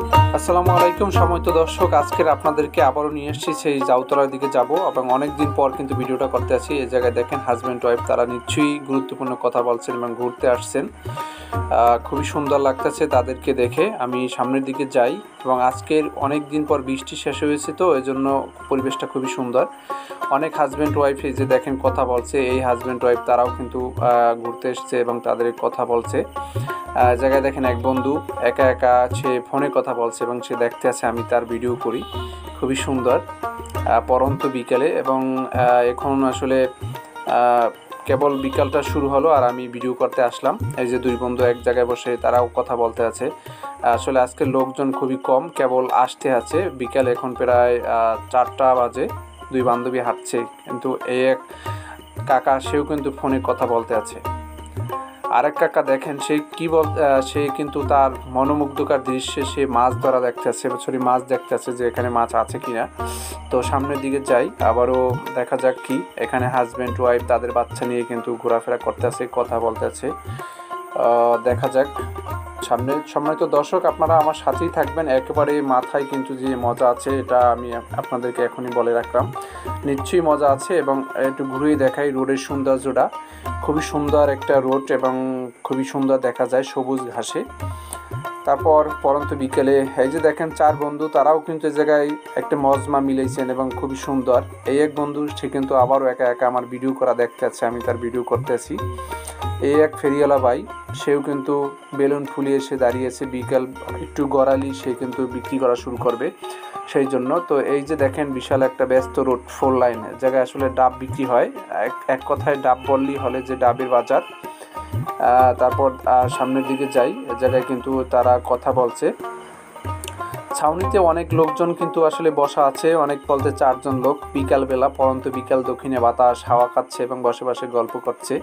আসসালামু আলাইকুম সম্মানিত দর্শক, আজকের আপনাদেরকে আবারও নিয়ে এসেছি সেই জাউতলার দিকে যাব এবং অনেক দিন পর কিন্তু ভিডিওটা করতে আছি। এই জায়গায় দেখেন হাজব্যান্ড ওয়াইফ তারা নিশ্চয়ই গুরুত্বপূর্ণ কথা বলছেন এবং ঘুরতে আসছেন। খুবই সুন্দর লাগতেছে তাদেরকে দেখে। আমি সামনের দিকে যাই এবং আজকের অনেক দিন পর বৃষ্টি শেষ হয়েছে, তো এই জন্য পরিবেশটা খুবই সুন্দর। অনেক হাজব্যান্ড ওয়াইফ এই যে দেখেন কথা বলছে, এই হাজব্যান্ড ওয়াইফ তারাও কিন্তু ঘুরতে এসছে এবং তাদের কথা বলছে। জায়গায় দেখেন এক বন্ধু একা একা সে ফোনে কথা বলছে এবং সে দেখতে আছে আমি তার ভিডিও করি। খুবই সুন্দর পরন্ত বিকালে এবং এখন আসলে কেবল বিকালটা শুরু হলো আর আমি ভিডিও করতে আসলাম। এই যে দুই বন্ধু এক জায়গায় বসে তারাও কথা বলতে আছে। আসলে আজকের লোকজন খুবই কম, কেবল আসতে আছে। বিকাল এখন প্রায় 4টা বাজে। দুই বান্ধবী হাঁটছে, কিন্তু এই এক কাকা সেও কিন্তু ফোনে কথা বলতে আছে। আরেক কাকা দেখেন সে কি সে কিন্তু তার মনোমুগ্ধকর দৃশ্যে সে মাছ ধরা দেখতেছে, মাছ দেখতেছে যে এখানে মাছ আছে কিনা। তো সামনের দিকে যাই, আবারও দেখা যাক কি এখানে হাজব্যান্ড ওয়াইফ তাদের বাচ্চা নিয়ে কিন্তু ঘোরাফেরা করতেছে, কথা বলতেছে। দেখা যাক সামনে। সম্মানিত দর্শক, আপনারা আমার সাথেই থাকবেন। একেবারে মাথায় কিন্তু যে মজা আছে এটা আমি আপনাদেরকে এখনই বলে রাখলাম, নিশ্চয়ই মজা আছে। এবং একটু ঘুরিয়ে দেখাই রোডের সৌন্দর্যটা। খুবই সুন্দর একটা রোড এবং খুবই সুন্দর দেখা যায় সবুজ ঘাসে। তারপর পরন্ত বিকেলে এই যে দেখেন 4 বন্ধু তারাও কিন্তু এই জায়গায় একটা মজমা মিলেছেন এবং খুবই সুন্দর। এই এক বন্ধু সে কিন্তু আবারও একা একা আমার ভিডিও করা দেখতে আছে, আমি তার ভিডিও করতেছি। এই এক ফেরিওয়ালা ভাই, সেও কিন্তু বেলুন ফুলিয়ে এসে দাঁড়িয়েছে। বিকাল একটু গড়ালি, সে কিন্তু বিক্রি করা শুরু করবে সেই জন্য। তো এই যে দেখেন বিশাল একটা ব্যস্ত রোড, 4 লাইনের জায়গায় আসলে ডাব বিক্রি হয়। এক কথায় ডাব বললেই হলে যে ডাবের বাজার। তারপর সামনের দিকে যাই, এ জায়গায় কিন্তু তারা কথা বলছে। ছাউনিতে অনেক লোকজন কিন্তু আসলে বসা আছে, অনেক বলতে 4 জন লোক। বিকালবেলা পরন্ত বিকাল, দক্ষিণে বাতাস হাওয়া খাচ্ছে এবং বসে বসে গল্প করছে।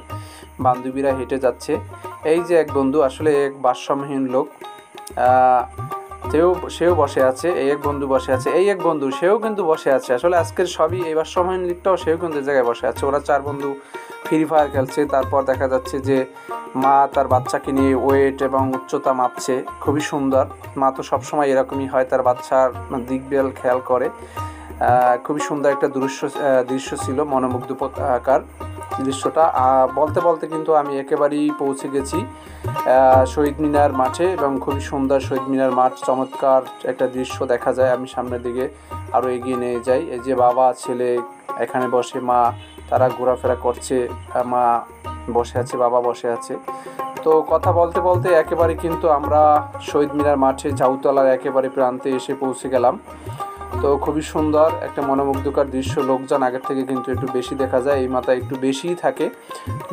বান্ধবীরা হেঁটে যাচ্ছে। এই যে এক বন্ধু আসলে এক ভারসাম্যহীন লোক, সেও বসে আছে। এই এক বন্ধু বসে আছে, এই এক বন্ধু সেও কিন্তু বসে আছে। আসলে আজকের সবই এই ভারসাম্যহীন দিকটাও, সেও কিন্তু জায়গায় বসে আছে। ওরা 4 বন্ধু ফ্রি ফায়ার খেলছে। তারপর দেখা যাচ্ছে যে মা তার বাচ্চাকে নিয়ে ওয়েট এবং উচ্চতা মাপছে। খুবই সুন্দর। মা তো সবসময় এরকমই হয়, তার বাচ্চার দিকবেল খেয়াল করে। খুবই সুন্দর একটা দৃশ্য ছিল, মনোমুগ্ধকর দৃশ্যটা। বলতে বলতে কিন্তু আমি একেবারেই পৌঁছে গেছি শহীদ মিনার মাঠে এবং খুবই সুন্দর শহীদ মিনার মাঠ, চমৎকার একটা দৃশ্য দেখা যায়। আমি সামনের দিকে আরও এগিয়ে নিয়ে যাই। এই যে বাবা ছেলে এখানে বসে, মা তারা ঘোরাফেরা করছে, মা বসে আছে, বাবা বসে আছে। তো কথা বলতে বলতে একেবারে কিন্তু আমরা শহীদ মিনার মাঠে জাউতলার একেবারে প্রান্তে এসে পৌঁছে গেলাম। তো খুবই সুন্দর একটা মনোমুগ্ধকর দৃশ্য। লোকজন আগের থেকে কিন্তু একটু বেশি দেখা যায়, এই মাথায় একটু বেশিই থাকে।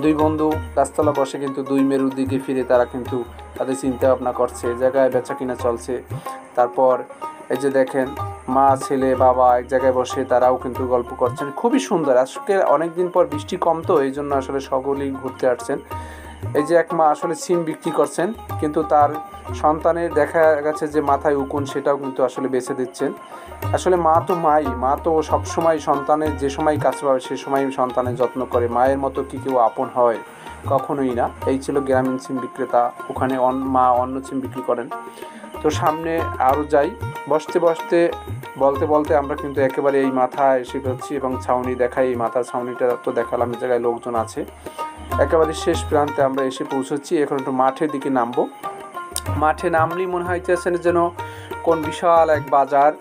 দুই বন্ধু গাছতলা বসে কিন্তু দুই মেরুর দিকে ফিরে তারা কিন্তু তাদের চিন্তা ভাবনা করছে, জায়গায় বেচা কিনা চলছে। তারপর এই যে দেখেন মা ছেলে বাবা এক জায়গায় বসে তারাও কিন্তু গল্প করছেন। খুবই সুন্দর। আজকে অনেকদিন পর বৃষ্টি কম, তো এই জন্য আসলে সকলেই ঘুরতে আসছেন। এই যে এক মা আসলে সিম বিক্রি করছেন, কিন্তু তার সন্তানের দেখা গেছে যে মাথায় উকুন, সেটাও কিন্তু আসলে বেছে দিচ্ছেন। আসলে মা তো সবসময় সন্তানের যে সময় কাছে পাবে সে সময় সন্তানের যত্ন করে। মায়ের মতো কি কেউ আপন হয়? কখনোই না। এই ছিল গ্রামীণ সিম বিক্রেতা, ওখানে মা অন্য সিম বিক্রি করেন। তো সামনে আরও যাই, বলতে বলতে আমরা কিন্তু একেবারে এই মাথায় এসে পড়ছি এবং ছাউনি দেখাই। এই মাথার ছাউনিটা তো দেখালাম, এই জায়গায় লোকজন আছে। একেবারে শেষ প্রান্তে আমরা এসে পৌঁছচ্ছি। এখন একটু মাঠের দিকে নামবো। মাঠে নামলেই মনে হইতেছে যেন কোন বিশাল এক বাজার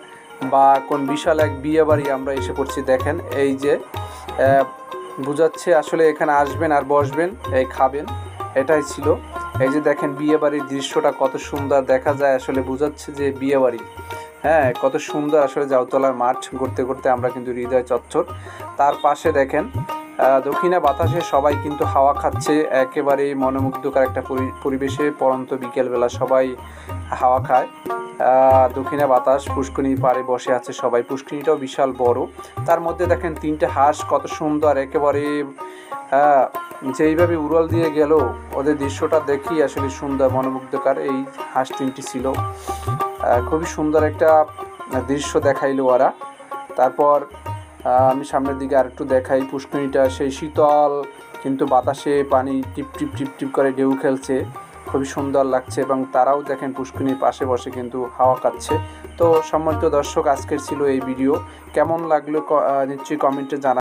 বা কোন বিশাল এক বিয়ে বাড়ি আমরা এসে পড়ছি। দেখেন এই যে বুঝাচ্ছে আসলে এখানে আসবেন আর বসবেন, এই খাবেন, এটাই ছিল। এই যে দেখেন বিয়ে বাড়ির দৃশ্যটা কত সুন্দর দেখা যায়, আসলে বুঝাচ্ছে যে বিয়ে বাড়ি। হ্যাঁ, কত সুন্দর আসলে জাউতলার মাঠ। ঘুরতে ঘুরতে আমরা কিন্তু হৃদয় চচ্চর। তার পাশে দেখেন দক্ষিণা বাতাসে সবাই কিন্তু হাওয়া খাচ্ছে, একেবারেই মনোমুগ্ধকর একটা পরিবেশে। পরন্ত বিকেলবেলা সবাই হাওয়া খায়। দক্ষিণা বাতাস, পুষ্করিণীর পাড়ে বসে আছে সবাই। পুষ্করিণীটাও বিশাল বড়। তার মধ্যে দেখেন 3টে হাঁস, কত সুন্দর একেবারে যেইভাবে উড়াল দিয়ে গেল, ওদের দৃশ্যটা দেখি আসলে সুন্দর মনোমুগ্ধকর। এই হাঁস 3টি ছিল, খুবই সুন্দর একটা দৃশ্য দেখাইলো ওরা। তারপর আমি সামনের দিকে আরেকটু দেখাই। পুষ্করিণীটা সেই শীতল, কিন্তু বাতাসে পানি টিপ টিপ টিপ টিপ করে ঢেউ খেলছে। খুবই সুন্দর লাগছে এবং তারাও দেখেন পুষ্করিণীর পাশে বসে কিন্তু হাওয়া খাচ্ছে। তো সম্মানিত দর্শক, আজকের ছিল এই ভিডিও। কেমন লাগলো নিশ্চয়ই কমেন্টে জানাবেন।